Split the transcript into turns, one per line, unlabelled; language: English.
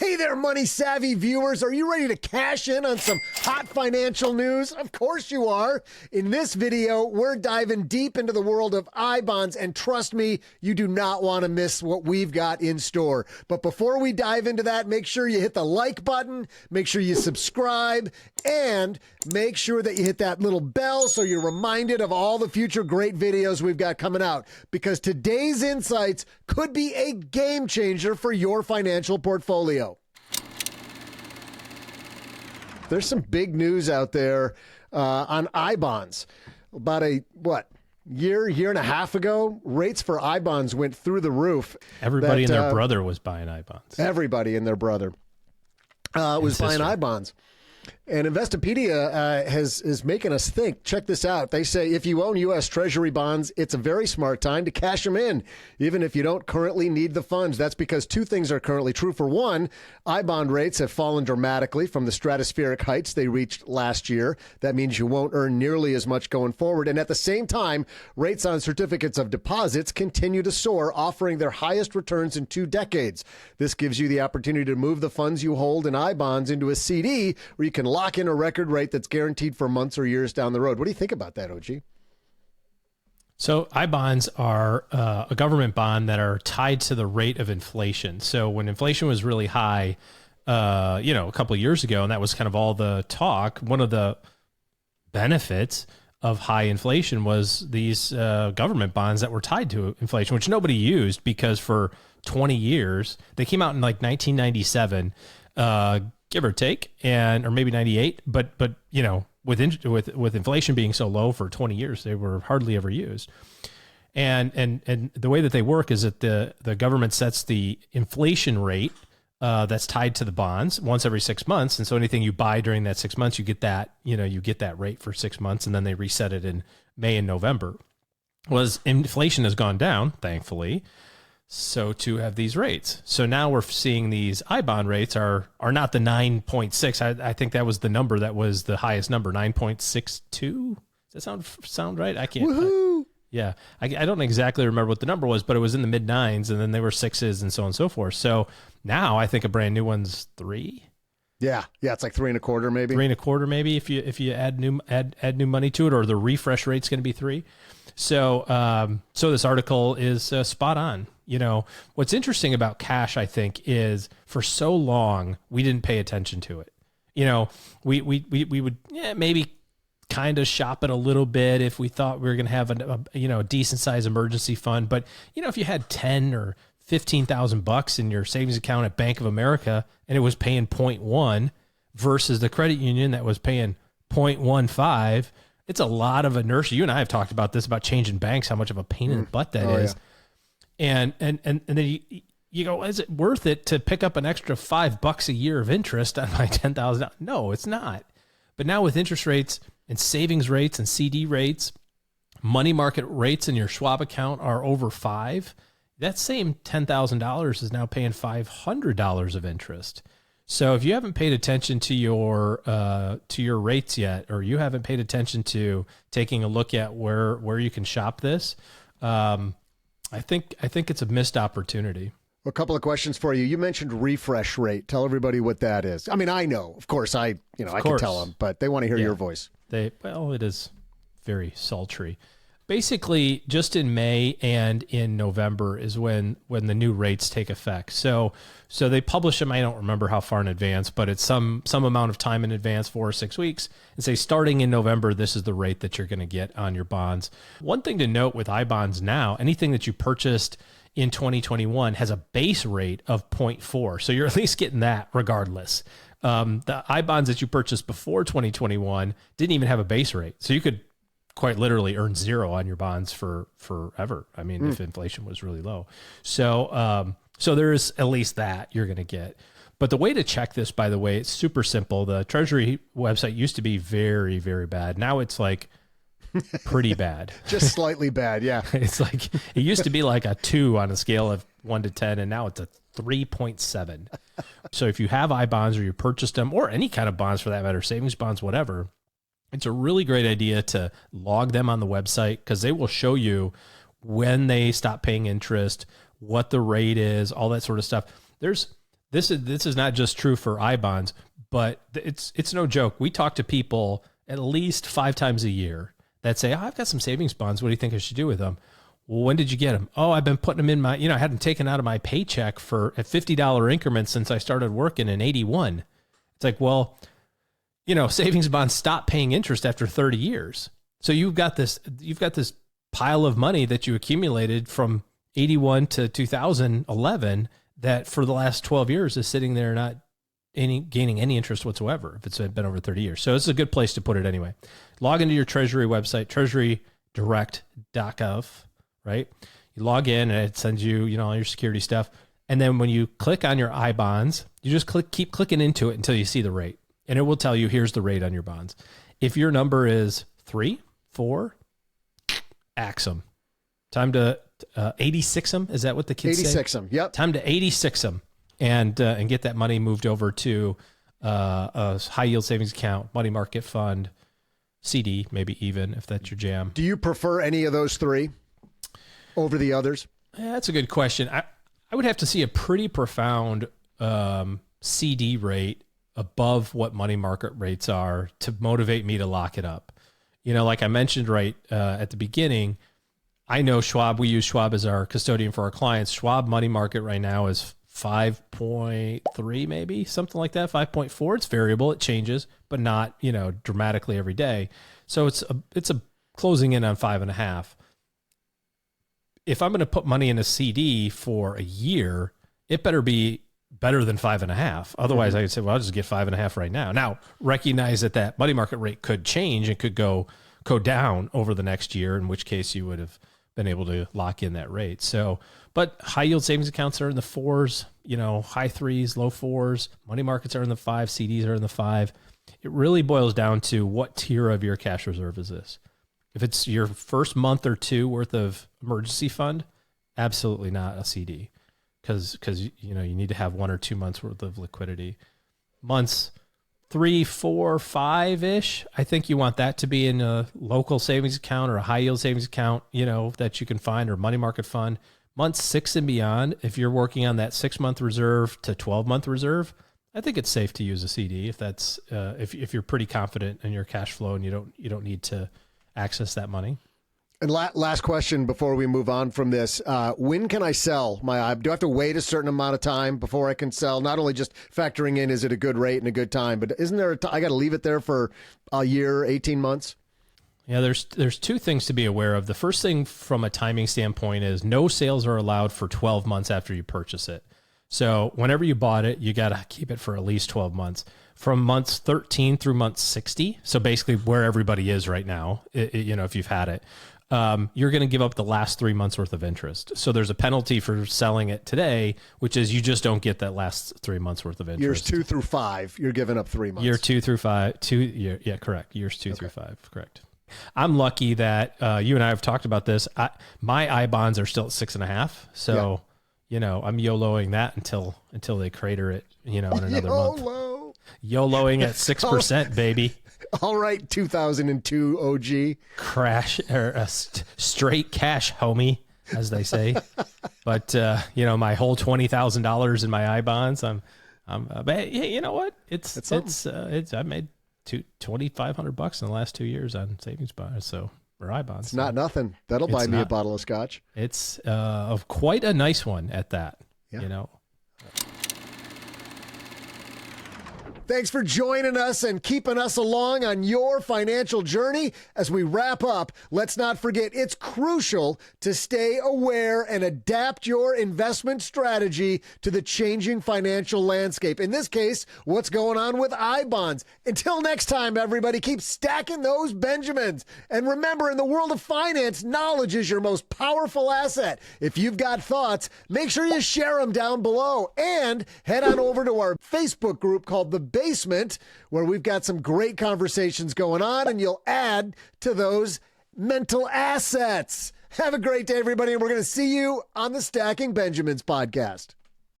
Hey there, money-savvy viewers. Are you ready to cash in on some hot financial news? Of course you are. In this video, we're diving deep into the world of IBonds, and trust me, you do not want to miss what we've got in store. But before we dive into that, make sure you hit the like button, make sure you subscribe, and make sure that you hit that little bell so you're reminded of all the future great videos we've got coming out, because today's insights could be a game changer for your financial portfolio. There's some big news out there on IBonds. About year and a half ago, rates for IBonds went through the roof.
Everybody and their brother was buying IBonds.
Everybody and their brother was buying IBonds. And Investopedia is making us think. Check this out. They say if you own U.S. Treasury bonds, it's a very smart time to cash them in, even if you don't currently need the funds. That's because two things are currently true. For one, iBond rates have fallen dramatically from the stratospheric heights they reached last year. That means you won't earn nearly as much going forward. And at the same time, rates on certificates of deposits continue to soar, offering their highest returns in 2 decades. This gives you the opportunity to move the funds you hold in iBonds into a CD where you can lock in a record rate that's guaranteed for months or years down the road. What do you think about that, OG?
So IBonds are a government bond that are tied to the rate of inflation. So when inflation was really high, a couple of years ago, and that was kind of all the talk, one of the benefits of high inflation was these government bonds that were tied to inflation, which nobody used because for 20 years, they came out in like 1997, give or take, or maybe 98. But with inflation being so low for 20 years, they were hardly ever used. And the way that they work is that the government sets the inflation rate that's tied to the bonds once every 6 months. And so anything you buy during that 6 months, you get that rate for 6 months, and then they reset it in May and November. Well, as inflation has gone down, thankfully, so to have these rates. So now we're seeing these iBond rates are not the 9.6. I think that was the number that was the highest number, 9.62. Does that sound right? I can't.
Woohoo!
Yeah. I don't exactly remember what the number was, but it was in the mid 9s, and then they were 6s and so on and so forth. So now I think a brand new one's 3.
Yeah. It's like 3.25 maybe.
3.25 maybe if you add new money to it, or the refresh rate's going to be 3. So this article is spot on. What's interesting about cash, I think, is for so long we didn't pay attention to it. We would maybe kind of shop it a little bit if we thought we were going to have a decent sized emergency fund. But if you had 10 or 15,000 bucks in your savings account at Bank of America and it was paying 0.1 versus the credit union that was paying 0.15, it's a lot of inertia. You and I have talked about this, about changing banks, how much of a pain in the butt that is. Yeah. And then you go, is it worth it to pick up an extra $5 a year of interest on my $10,000? No, it's not. But now with interest rates and savings rates and CD rates, money market rates in your Schwab account are over 5. That same $10,000 is now paying $500 of interest. So if you haven't paid attention to your rates yet, or you haven't paid attention to taking a look at where you can shop this, I think it's a missed opportunity.
A couple of questions for you. You mentioned refresh rate. Tell everybody what that is. I mean, I know, of course, I can tell them, but they want to hear your voice.
It is very sultry. Basically, just in May and in November is when the new rates take effect. So they publish them. I don't remember how far in advance, but it's some amount of time in advance, 4 or 6 weeks, and say starting in November, this is the rate that you're going to get on your bonds. One thing to note with iBonds now, anything that you purchased in 2021 has a base rate of 0.4. So you're at least getting that regardless. The iBonds that you purchased before 2021 didn't even have a base rate. So you could quite literally earn 0 on your bonds for forever. I mean, if inflation was really low. So there's at least that you're going to get. But the way to check this, by the way, it's super simple. The Treasury website used to be very, very bad. Now it's like pretty bad.
Just slightly bad. Yeah.
It's like, it used to be like a 2 on a scale of 1 to 10, and now it's a 3.7. So if you have iBonds or you purchased them, or any kind of bonds for that matter, savings bonds, whatever, it's a really great idea to log them on the website, because they will show you when they stop paying interest, what the rate is, all that sort of stuff. There's this is not just true for IBonds, but it's no joke. We talk to people at least 5 times a year that say, oh, I've got some savings bonds. What do you think I should do with them? Well, when did you get them? Oh, I've been putting them in my, I hadn't taken out of my paycheck for at $50 increments since I started working in 81. It's like, well, savings bonds stop paying interest after 30 years. So you've got this pile of money that you accumulated from 81 to 2011 that for the last 12 years is sitting there not gaining any interest whatsoever if it's been over 30 years. So it's a good place to put it anyway. Log into your Treasury website, treasurydirect.gov, right? You log in and it sends you, all your security stuff. And then when you click on your IBonds, you just keep clicking into it until you see the rate. And it will tell you, here's the rate on your bonds. If your number is 3, 4, ax them. Time to 86 them. Is that what the kids say?
86 them. Yep.
Time to 86 them and get that money moved over to a high yield savings account, money market fund, CD, maybe even if that's your jam.
Do you prefer any of those 3 over the others?
Yeah, that's a good question. I would have to see a pretty profound CD rate above what money market rates are to motivate me to lock it up. Like I mentioned right at the beginning, I know Schwab, we use Schwab as our custodian for our clients. Schwab money market right now is 5.3, maybe something like that. 5.4. It's variable. It changes, but not, dramatically every day. So it's a closing in on 5.5. If I'm going to put money in a CD for a year, it better be better than 5.5. Otherwise I could say, well, I'll just get 5.5 right now. Now recognize that money market rate could change and could go down over the next year, in which case you would have been able to lock in that rate. So, but high yield savings accounts are in the 4s, high 3s, low 4s, money markets are in the 5, CDs are in the 5. It really boils down to what tier of your cash reserve is this. If it's your first month or 2 worth of emergency fund, absolutely not a CD, because you need to have 1 or 2 months worth of liquidity. Months 3, 4, 5-ish, I think you want that to be in a local savings account or a high yield savings account, that you can find, or money market fund. Months 6 and beyond, if you're working on that 6-month reserve to 12-month reserve, I think it's safe to use a CD if that's if you're pretty confident in your cash flow and you don't need to access that money.
And last question before we move on from this. When can I sell my IBonds? Do I have to wait a certain amount of time before I can sell? Not only just factoring in, is it a good rate and a good time, but isn't there I got to leave it there for a year, 18 months?
Yeah, there's 2 things to be aware of. The first thing from a timing standpoint is no sales are allowed for 12 months after you purchase it. So whenever you bought it, you got to keep it for at least 12 months. From months 13 through month 60, so basically where everybody is right now, if you've had it, you're going to give up the last 3 months worth of interest. So there's a penalty for selling it today, which is you just don't get that last 3 months worth of interest.
Years 2 through 5, you're giving up 3 months.
Year 2 through 5, yeah, correct. Years 2 through 5, correct. I'm lucky that you and I have talked about this. My IBonds are still at 6.5, so I'm YOLOing that until they crater it, in another month. YOLOing at 6%, baby.
All right, 2002 OG.
Crash, or straight cash, homie, as they say. But my whole $20,000 in my IBonds, but you know what? It's I made $2,500 in the last 2 years on savings bonds, or IBonds.
It's not nothing. That'll buy me a bottle of scotch.
It's of quite a nice one at that. Yeah.
Thanks for joining us and keeping us along on your financial journey. As we wrap up, let's not forget it's crucial to stay aware and adapt your investment strategy to the changing financial landscape. In this case, what's going on with IBonds. Until next time, everybody, keep stacking those Benjamins. And remember, in the world of finance, knowledge is your most powerful asset. If you've got thoughts, make sure you share them down below. And head on over to our Facebook group called The Basement, where we've got some great conversations going on, and you'll add to those mental assets. Have a great day, everybody, and we're going to see you on the Stacking Benjamins podcast.